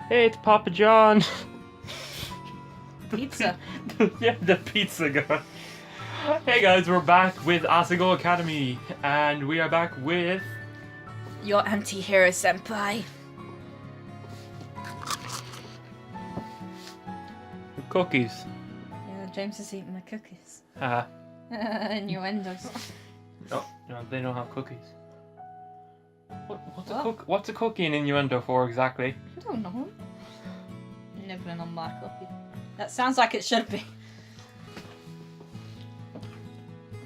Hey, it's Papa John. Pizza. Yeah, the pizza guy. Hey guys, we're back with Asagao Academy, and we are back with Your Antihero senpai. the cookies. Yeah, James is eating the cookies. Haha. Innuendos. No, they don't have cookies. What's a cookie in innuendo for exactly? I don't know. Nibbling on my cookie. That sounds like it should be.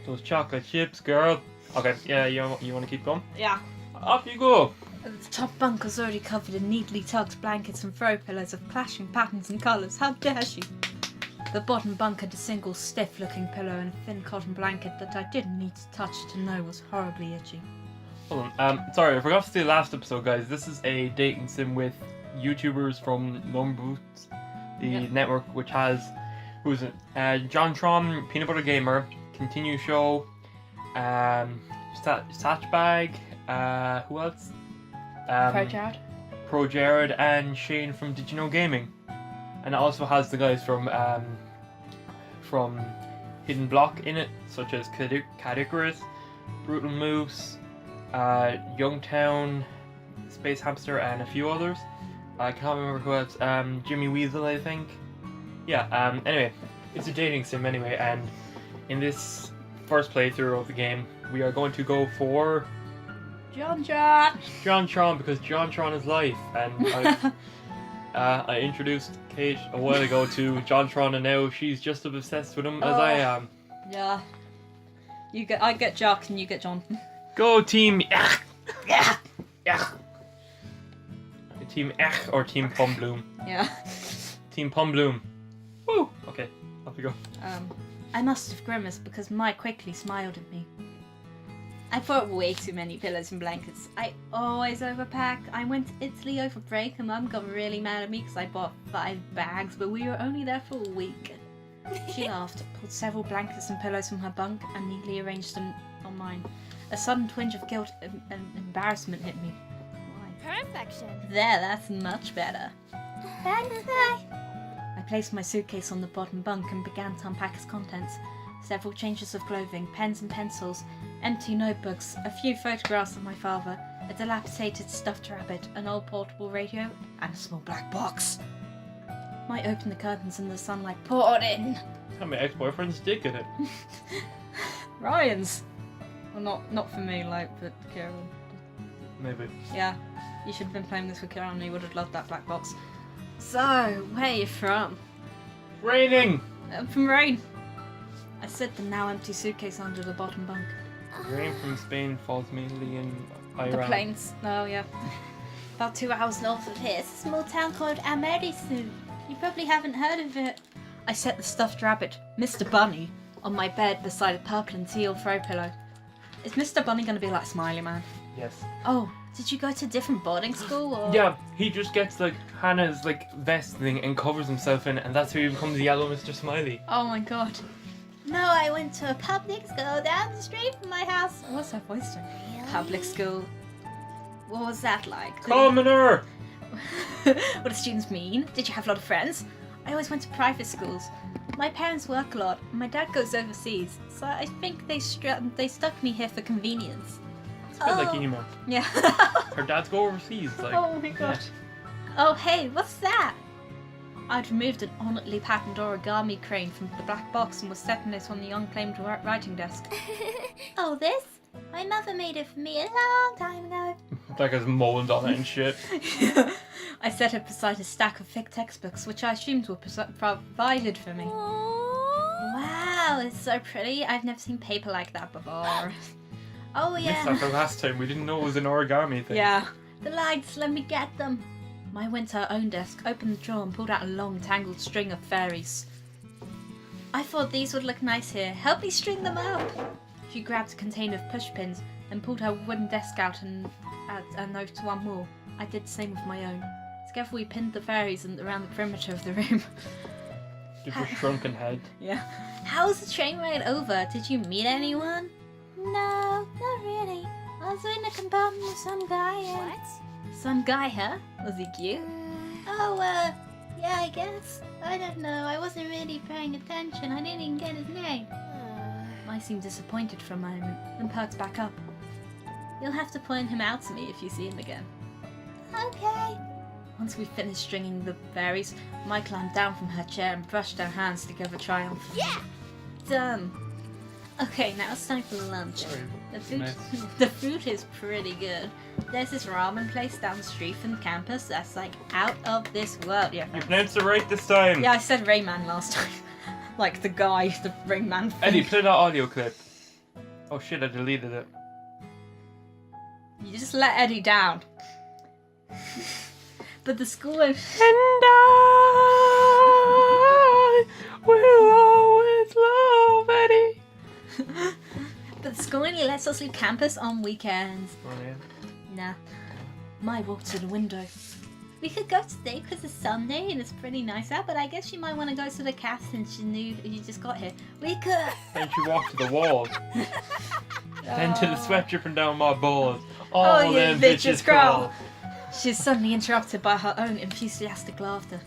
Those chocolate chips, girl. Okay, yeah, you want to keep going? Yeah. Off you go. The top bunk was already covered in neatly tucked blankets and throw pillows of clashing patterns and colours. How dare she? The bottom bunk had a single stiff-looking pillow and a thin cotton blanket that I didn't need to touch to know was horribly itchy. Hold on. Sorry, I forgot to say last episode, guys. This is a dating sim with YouTubers from Boots, the network, which has who's it? John Tron, Peanut Butter Gamer, Continue Show, Satchbag, who else? Pro Jared, and Shane from Did You Know Gaming, and it also has the guys from Hidden Block in it, such as Cadicarus, Brutal Moose, Youngtown, Space Hamster, and a few others. I can't remember who else. Jimmy Weasel, I think. Yeah. Anyway, it's a dating sim anyway, and in this first playthrough of the game, we are going to go for John Tron, because John Tron is life, and I introduced Kate a while ago to John Tron, and now she's just as obsessed with him as I am. Yeah. I get Jock and you get John. Go team! Yeah. Team or Team Pumbloom? Yeah. Team Pumbloom. Woo! Okay, off you go. I must have grimaced because Mike quickly smiled at me. I bought way too many pillows and blankets. I always overpack. I went to Italy over break and Mum got really mad at me because I bought 5 bags, but we were only there for a week. She laughed, pulled several blankets and pillows from her bunk and neatly arranged them on mine. A sudden twinge of guilt and embarrassment hit me. Why? Perfection. There, that's much better. I placed my suitcase on the bottom bunk and began to unpack its contents. Several changes of clothing, pens and pencils, empty notebooks, a few photographs of my father, a dilapidated stuffed rabbit, an old portable radio, and a small black box. I opened the curtains and the sunlight poured in. How my ex-boyfriend's dick in it? Ryan's. Well, not for me, but Kieran. Maybe. Yeah, you should have been playing this with Kieran and he would have loved that black box. So, where are you from? Raining! I'm from Rain. I set the now empty suitcase under the bottom bunk. Rain from Spain falls mainly in Iran. The plains. Oh, yeah. About 2 hours north of here, it's a small town called Amerisu. You probably haven't heard of it. I set the stuffed rabbit, Mr. Bunny, on my bed beside a purple and teal throw pillow. Is Mr. Bunny going to be like Smiley Man? Yes. Oh, did you go to a different boarding school? Or? Yeah, he just gets Hannah's vest thing and covers himself in it, and that's how he becomes the yellow Mr. Smiley. Oh my god. No, I went to a public school down the street from my house. What's that voice doing? Really? Public school. What was that like? Commoner! What do students mean? Did you have a lot of friends? I always went to private schools. My parents work a lot, and my dad goes overseas, so I think they stuck me here for convenience. It's a bit like emo. Yeah. Her dads go overseas. Oh my god. Yeah. Oh hey, what's that? I'd removed an ornately patterned origami crane from the black box and was setting it on the unclaimed writing desk. Oh, this? My mother made it for me a long time ago. There's mold on it and shit. I set it beside a stack of thick textbooks, which I assumed were provided for me. Wow, it's so pretty. I've never seen paper like that before. Oh Missed that yeah. the last time. We didn't know it was an origami thing. Yeah. The lights, let me get them. I went to her own desk, opened the drawer and pulled out a long tangled string of fairies. I thought these would look nice here. Help me string them up. She grabbed a container of push pins and pulled her wooden desk out and added over to one wall. I did the same with my own. Together we pinned the fairies around the perimeter of the room. Just a shrunken head. Yeah. How was the train ride over? Did you meet anyone? No, not really. I was in a compartment with some guy and... Some guy, huh? Was he cute? Oh, yeah, I guess. I don't know. I wasn't really paying attention. I didn't even get his name. I seemed disappointed for a moment, then perked back up. You'll have to point him out to me if you see him again. Okay. Once we finished stringing the berries, Mai climbed down from her chair and brushed her hands together triumph. Yeah! Done. Okay, now it's time for lunch. Sorry. The food is pretty good. There's this ramen place down the street from campus that's like out of this world. Yeah. You pronounced it right this time. Yeah, I said Rayman last time. Like the guy, the Rayman thing. Eddie, play that audio clip. Oh shit, I deleted it. You just let Eddie down. But the school... And I will always love Eddie. But the school only lets us leave campus on weekends. Oh yeah. Nah. Mai walked to the window. We could go today because it's Sunday and it's pretty nice out, but I guess you might want to go to the cafe since you knew you just got here. We could. Then she walked to the wall. Then to the sweat dripping down my balls. Oh, All you them bitches crawl. crawl. She's suddenly interrupted by her own enthusiastic laughter.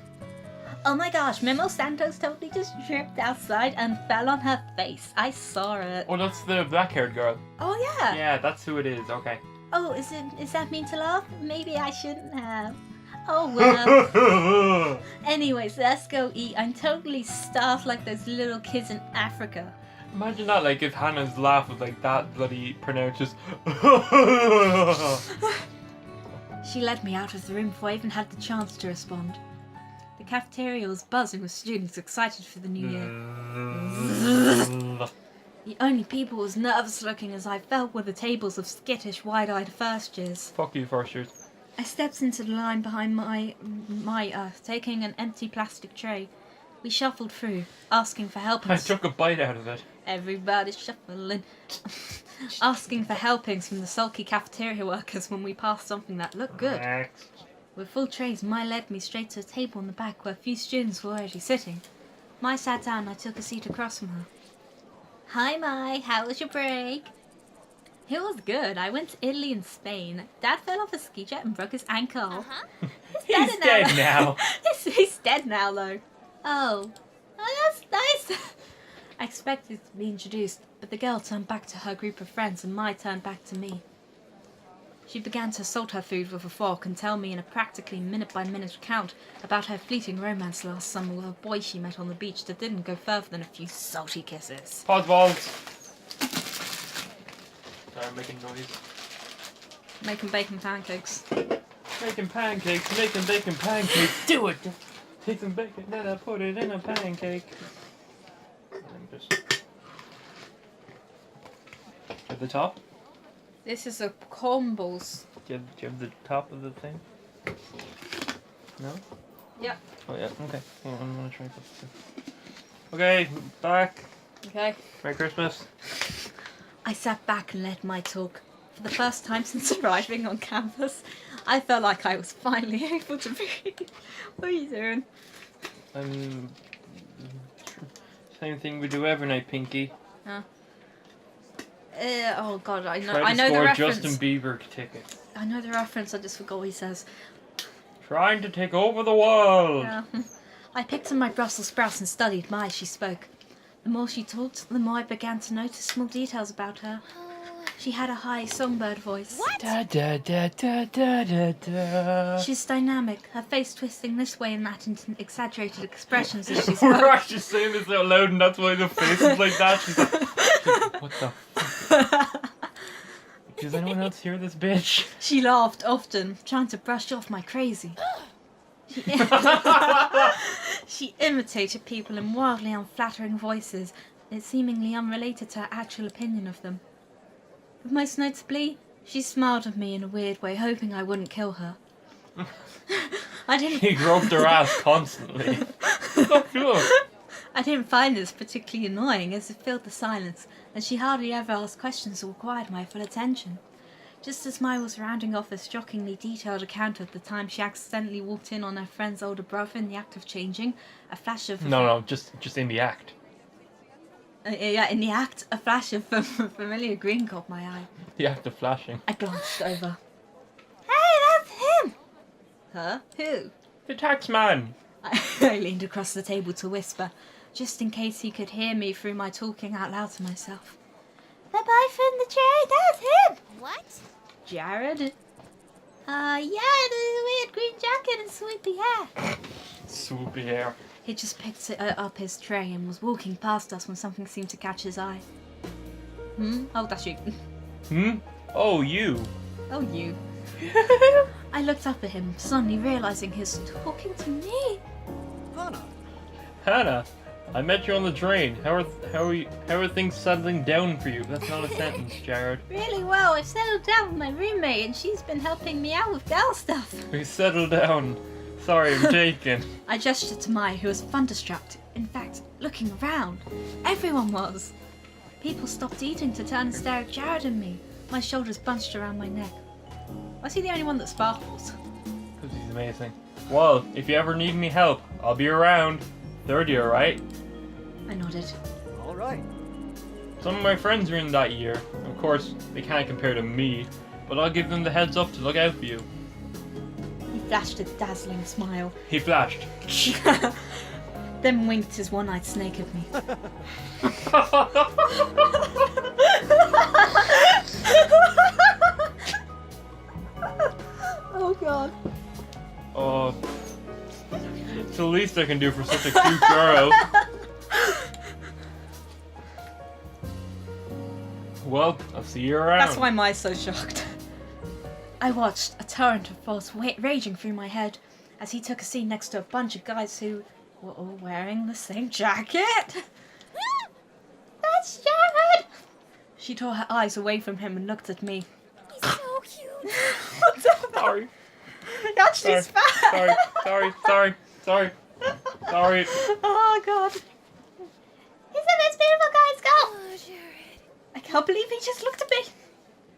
Oh my gosh, Memo Santos totally just tripped outside and fell on her face. I saw it. Oh, that's the black-haired girl. Oh yeah. Yeah, that's who it is. Okay. Oh, is that mean to laugh? Maybe I shouldn't have. Oh well. Anyways, let's go eat. I'm totally starved like those little kids in Africa. Imagine that, like, if Hannah's laugh was like that bloody pronounced, just. She led me out of the room before I even had the chance to respond. The cafeteria was buzzing with students excited for the new year. The only people was nervous looking as I felt were the tables of skittish, wide-eyed first years. Fuck you, first years. I stepped into the line behind my taking an empty plastic tray. We shuffled through, asking for help. I took a bite out of it. Everybody's shuffling. Asking for helpings from the sulky cafeteria workers when we passed something that looked good. Next. With full trays, Mai led me straight to a table in the back where a few students were already sitting. Mai sat down and I took a seat across from her. Hi Mai, how was your break? It was good. I went to Italy and Spain. Dad fell off a ski jet and broke his ankle. He's dead now. He's dead now, though. Oh, that's nice. I expected to be introduced, but the girl turned back to her group of friends and Mai turned back to me. She began to salt her food with a fork and tell me in a practically minute-by-minute account about her fleeting romance last summer with a boy she met on the beach that didn't go further than a few salty kisses. Pause balls. Sorry, I'm making noise. Making bacon pancakes. Making pancakes, making bacon pancakes. Do it! Take some bacon, then I put it in a pancake. And just at the top. This is a corn balls. Do you have the top of the thing? No? Yep. Oh yeah, okay. Well, I'm gonna try this too. Okay, back. Okay. Merry Christmas. I sat back and let Mai talk. For the first time since arriving on campus, I felt like I was finally able to breathe. What are you doing? Same thing we do every night, Pinky. Oh god, I know. Try to I know the score reference. Justin Bieber tickets. I know the reference. I just forgot what he says. Trying to take over the world. Yeah. I picked on my Brussels sprouts and studied Mai as she spoke. The more she talked, the more I began to notice small details about her. She had a high songbird voice. What? Da da da da da da da. She's dynamic, her face twisting this way and that into exaggerated expressions as she We're spoke. actually saying this out loud, and that's why the face is like that. She's like, what the fuck? Does anyone else hear this bitch? She laughed often, trying to brush off my crazy. She imitated people in wildly unflattering voices, seemingly unrelated to her actual opinion of them. But most notably, she smiled at me in a weird way, hoping I wouldn't kill her. She rubbed her ass constantly. Stop doing. I didn't find this particularly annoying as it filled the silence, and she hardly ever asked questions that required my full attention. Just as Mai was rounding off a shockingly detailed account of the time she accidentally walked in on her friend's older brother in the act of changing, a flash of... No, just in the act. Yeah, in the act, a flash of familiar green caught my eye. The act of flashing. I glanced over. Hey, that's him. Her? Who? The tax man. I leaned across the table to whisper, just in case he could hear me through my talking out loud to myself. The boy from the cherry, that's him! What? Jared? Yeah, the weird green jacket and swoopy hair. Swoopy hair. He just picked up his tray and was walking past us when something seemed to catch his eye. Oh, that's you. Oh, you. Oh, you. I looked up at him, suddenly realizing he's talking to me. Hannah, I met you on the train. How are things settling down for you? That's not a sentence, Jared. Really well. I've settled down with my roommate and she's been helping me out with girl stuff. We settled down. Sorry, I'm taken. I gestured to Mai, who was thunderstruck. In fact, looking around. Everyone was. People stopped eating to turn and stare at Jared and me. My shoulders bunched around my neck. Was he the only one that sparkles? Because he's amazing. Well, if you ever need any help, I'll be around. Third year, right? I nodded. All right. Some of my friends are in that year. Of course, they can't compare to me, but I'll give them the heads up to look out for you. He flashed a dazzling smile. He flashed. Then winked his one-eyed snake at me. Oh god. Oh, it's the least I can do for such a cute girl. Well, I'll see you around. That's why Mai's so shocked. I watched, a torrent of thoughts raging through my head as he took a seat next to a bunch of guys who were all wearing the same jacket. That's Jared! She tore her eyes away from him and looked at me. He's so cute. What's that? Sorry. Actually, spat. Sorry. Oh god. He's the most beautiful guy in school. Oh, Jared. I can't believe he just looked at me.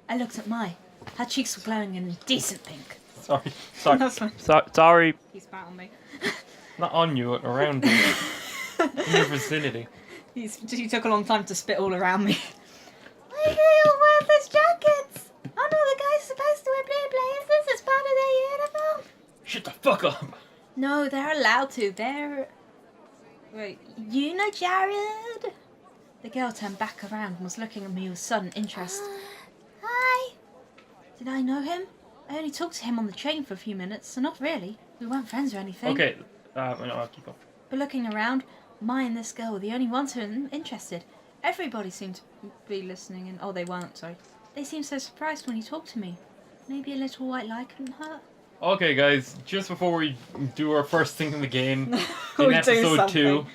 I looked at Mai. Her cheeks were glowing in a decent pink. Sorry. That's fine. Sorry. He spat on me. Not on you, around you. In your vicinity. He took a long time to spit all around me. Why do you wear those jackets? Oh no, the guy's supposed to wear blue blazers as part of their uniform. Shut the fuck up. No, they're allowed to. They're... Wait, you know Jared? The girl turned back around and was looking at me with sudden interest. Hi. Did I know him? I only talked to him on the train for a few minutes, so not really. We weren't friends or anything. Okay, no, I'll keep up. But looking around, Mai and this girl were the only ones who were interested. Everybody seemed to be listening and... Oh, they weren't, sorry. They seemed so surprised when he talked to me. Maybe a little white lie couldn't hurt. Okay, guys, just before we do our first thing in the game, We in do episode 2, something.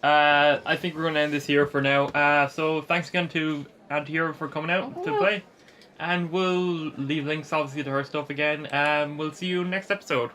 I think we're going to end this here for now. So thanks again to Antihero for coming out to play. And we'll leave links, obviously, to her stuff again. We'll see you next episode.